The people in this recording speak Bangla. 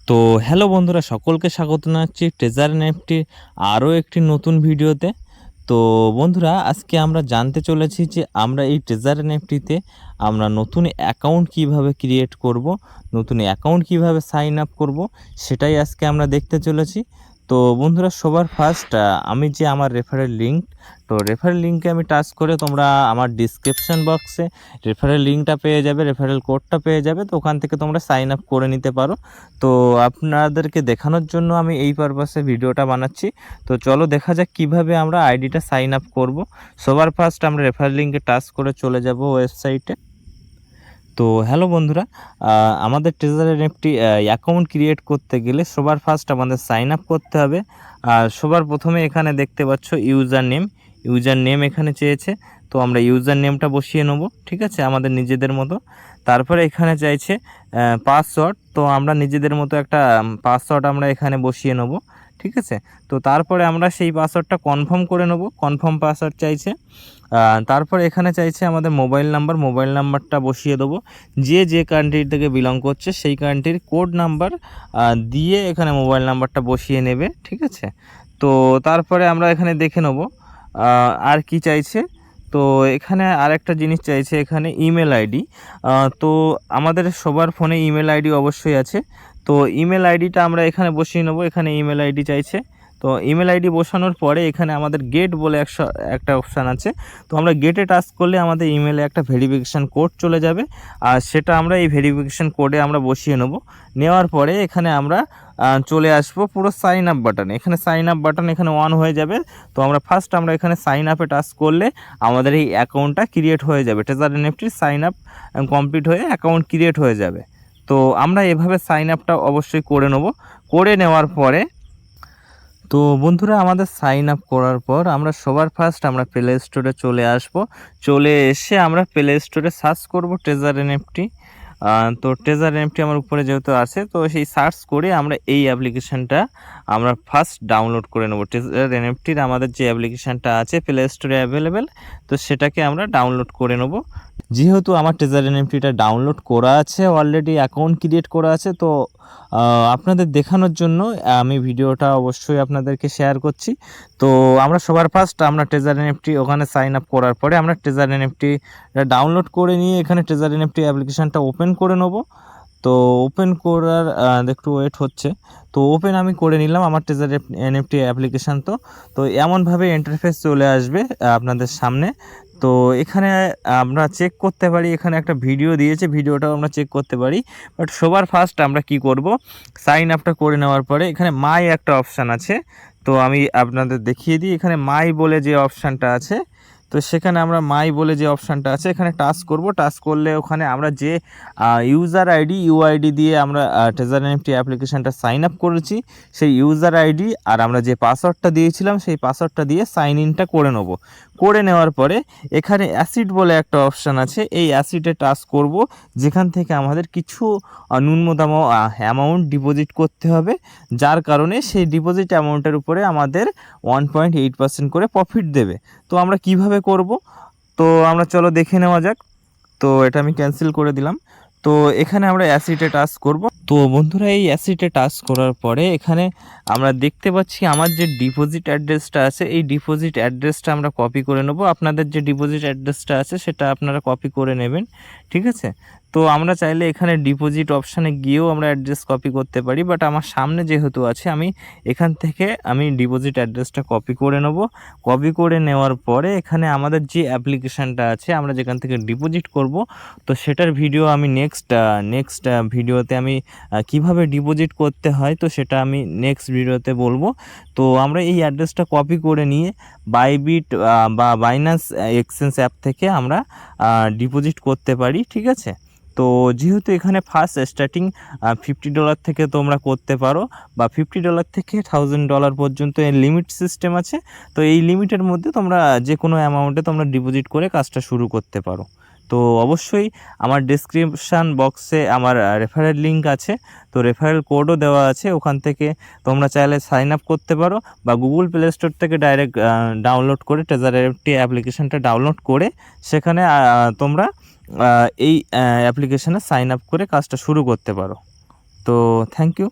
তো হ্যালো বন্ধুরা, সকলকে স্বাগত জানাচ্ছি ট্রেজার এনএফটির আরও একটি নতুন ভিডিওতে। তো বন্ধুরা, আজকে আমরা জানতে চলেছি যে আমরা এই ট্রেজার এনএফটিতে আমরা নতুন অ্যাকাউন্ট কিভাবে ক্রিয়েট করব, নতুন অ্যাকাউন্ট কিভাবে সাইন আপ করব, সেটাই আজকে আমরা দেখতে চলেছি। তো বন্ধুরা, সবার ফার্স্ট আমি যে আমার রেফারেল লিঙ্ক, তো রেফারেল লিঙ্কে আমি টাচ করে তোমরা আমার ডিসক্রিপশান বক্সে রেফারেল লিঙ্কটা পেয়ে যাবে, রেফারেল কোডটা পেয়ে যাবে। তো ওখান থেকে তোমরা সাইন আপ করে নিতে পারো। তো আপনাদেরকে দেখানোর জন্য আমি এই পারপাসে ভিডিওটা বানাচ্ছি। তো চলো দেখা যাক কিভাবে আমরা আইডিটা সাইন আপ করব। সবার ফার্স্ট আমরা রেফারেল লিঙ্কে টাচ করে চলে যাব ওয়েবসাইটে। তো হ্যালো বন্ধুরা, আমাদের ট্রেজার এনএফটি অ্যাকাউন্ট ক্রিয়েট করতে গেলে সবার ফার্স্ট আমাদের সাইন আপ করতে হবে। সবার প্রথমে এখানে দেখতে পাচ্ছ ইউজার নেম এখানে চেয়েছে। তো আমরা ইউজার নেমটা বসিয়ে নেব, ঠিক আছে, আমাদের নিজেদের মতো। তারপরে এখানে চাইছে পাসওয়ার্ড, তো আমরা নিজেদের মতো একটা পাসওয়ার্ড আমরা এখানে বসিয়ে নেব, ঠিক আছে। তো তারপরে আমরা সেই পাসওয়ার্ডটা কনফার্ম করে নেব, কনফার্ম পাসওয়ার্ড চাইছে। তারপর এখানে চাইছে আমাদের মোবাইল নাম্বারটা বসিয়ে দেবো। যে কান্ট্রি থেকে বিলং করছে সেই কান্ট্রির কোড নাম্বার দিয়ে এখানে মোবাইল নাম্বারটা বসিয়ে নেবে, ঠিক আছে। তো তারপরে আমরা এখানে দেখে নেব আর কি চাইছে। তো এখানে আরেকটা জিনিস চাইছে, এখানে ইমেল আইডি। তো আমাদের সবার ফোনে ইমেল আইডি অবশ্যই আছে। তো ইমেল আইডিটা আমরা এখানে বসিয়ে নেব, এখানে ইমেল আইডি চাইছে। তো ইমেল আইডি বসানোর পরে এখানে আমাদের গেট বলে একটা অপশান আছে। তো আমরা গেটে টাচ করলে আমাদের ইমেলে একটা ভেরিফিকেশান কোড চলে যাবে, আর সেটা আমরা এই ভেরিফিকেশান কোডে আমরা বসিয়ে নেব। নেওয়ার পরে এখানে আমরা চলে আসবো পুরো সাইন আপ বাটনে। এখানে সাইন আপ বাটন এখানে অন হয়ে যাবে। তো আমরা এখানে সাইন আপে টাচ করলে আমাদের এই অ্যাকাউন্টটা ক্রিয়েট হয়ে যাবে। ট্রেজার এনএফটির সাইন আপ কমপ্লিট হয়ে অ্যাকাউন্ট ক্রিয়েট হয়ে যাবে। তো আমরা এভাবে সাইন আপটা অবশ্যই করে নেব। করে নেওয়ার পরে তো বন্ধুরা, আমাদের সাইন আপ করার পর আমরা সবার ফার্স্ট আমরা প্লে স্টোরে চলে আসব। চলে এসে আমরা প্লে স্টোরে সার্চ করব ট্রেজার এনএফটি। তো ট্রেজার এনএফটি আমার উপরে যেহেতু আছে, তো সেই সার্চ করে আমরা এই অ্যাপ্লিকেশানটা আমরা ফার্স্ট ডাউনলোড করে নেব। ট্রেজার এনএফটির আমাদের যে অ্যাপ্লিকেশানটা আছে প্লে স্টোরে অ্যাভেলেবেল, তো সেটাকে আমরা ডাউনলোড করে নেব। যেহেতু আমার ট্রেজার এনএফটিটা ডাউনলোড করা আছে, অলরেডি অ্যাকাউন্ট ক্রিয়েট করা আছে, তো আপনাদের দেখানোর জন্য আমি ভিডিওটা অবশ্যই আপনাদেরকে শেয়ার করছি। তো আমরা সবার ফার্স্ট আমরা ট্রেজার এনএফটি ওখানে সাইন আপ করার পরে আমরা ট্রেজার এনএফটি ডাউনলোড করে নিয়ে এখানে ট্রেজার এনএফটি অ্যাপ্লিকেশানটা ওপেন করে নেব। তো ওপেন করার একটু ওয়েট হচ্ছে। তো ওপেন আমি করে নিলাম আমার ট্রেজার এনএফটি অ্যাপ্লিকেশান। তো এমনভাবে ইন্টারফেস চলে আসবে আপনাদের সামনে। তো এখানে আমরা চেক করতে পারি, এখানে একটা ভিডিও দিয়েছে, ভিডিওটাও আমরা চেক করতে পারি। বাট সবার ফার্স্ট আমরা কি করব, সাইন আপটা করে নেওয়ার পরে এখানে মাই একটা অপশান আছে। তো আমি আপনাদের দেখিয়ে দিই, এখানে মাই বলে যে অপশানটা আছে, তো সেখানে আমরা মাই বলে যে অপশানটা আছে এখানে টাচ করব। টাচ করলে ওখানে আমরা যে ইউজার আইডি ইউআইডি দিয়ে আমরা ট্রেজার এনএফটি অ্যাপ্লিকেশানটা সাইন আপ করেছি, সেই ইউজার আইডি আর আমরা যে পাসওয়ার্ডটা দিয়েছিলাম সেই পাসওয়ার্ডটা দিয়ে সাইন ইনটা করে নেব। করে নেওয়ার পরে এখানে অ্যাসিড বলে একটা অপশান আছে, এই অ্যাসিডে টাচ করব, যেখান থেকে আমাদের কিছু ন্যূনতম অ্যামাউন্ট ডিপোজিট করতে হবে, যার কারণে সেই ডিপোজিট অ্যামাউন্টের উপরে আমাদের 1.8% করে প্রফিট দেবে। তো আমরা কিভাবে করব, তো আমরা চলো দেখে নেওয়া যাক। তো এটা আমি ক্যান্সেল করে দিলাম। তো এখানে আমরা অ্যাসিডে টাচ করব। তো বন্ধুরা, এই অ্যাসিডে টাচ করার পরে এখানে আমরা দেখতে পাচ্ছি আমার যে ডিপোজিট অ্যাড্রেসটা আছে, এই ডিপোজিট অ্যাড্রেসটা আমরা কপি করে নেব। আপনাদের যে ডিপোজিট অ্যাড্রেসটা আছে সেটা আপনারা কপি করে নেবেন, ঠিক আছে। তো আমরা চাইলে এখানে ডিপোজিট অপশানে গিয়েও আমরা অ্যাড্রেস কপি করতে পারি, বাট আমার সামনে যেহেতু আছে আমি এখান থেকে ডিপোজিট অ্যাড্রেসটা কপি করে নেব। কপি করে নেওয়ার পরে এখানে আমাদের যে অ্যাপ্লিকেশানটা আছে আমরা যেখান থেকে ডিপোজিট করব, তো সেটার ভিডিও আমি নেক্সট ভিডিওতে আমি কিভাবে ডিপোজিট করতে হয় তো সেটা আমি নেক্সট ভিডিওতে বলবো। তো আমরা এই অ্যাড্রেসটা কপি করে নিয়ে বাইবিট বা বাইন্যান্স এক্সচেঞ্জ অ্যাপ থেকে আমরা ডিপোজিট করতে পারি, ঠিক আছে। তো যেহেতু এখানে ফার্স্ট স্টার্টিং $50 থেকে তোমরা করতে পারো, বা $50 থেকে $1000 পর্যন্ত এর লিমিট সিস্টেম আছে। তো এই লিমিটের মধ্যে তোমরা যে কোনো অ্যামাউন্টে তোমরা ডিপোজিট করে কাজটা শুরু করতে পারো। তো অবশ্যই আমার ডেসক্রিপশান বক্সে আমার রেফারেল লিঙ্ক আছে, তো রেফারেল কোডও দেওয়া আছে, ওখান থেকে তোমরা চাইলে সাইন আপ করতে পারো, বা গুগল প্লে স্টোর থেকে ডাইরেক্ট ডাউনলোড করে ট্রেজার এনএফটি অ্যাপ্লিকেশানটা ডাউনলোড করে সেখানে তোমরা এই অ্যাপ্লিকেশানে সাইন আপ করে কাজটা শুরু করতে পারো। তো থ্যাংক ইউ।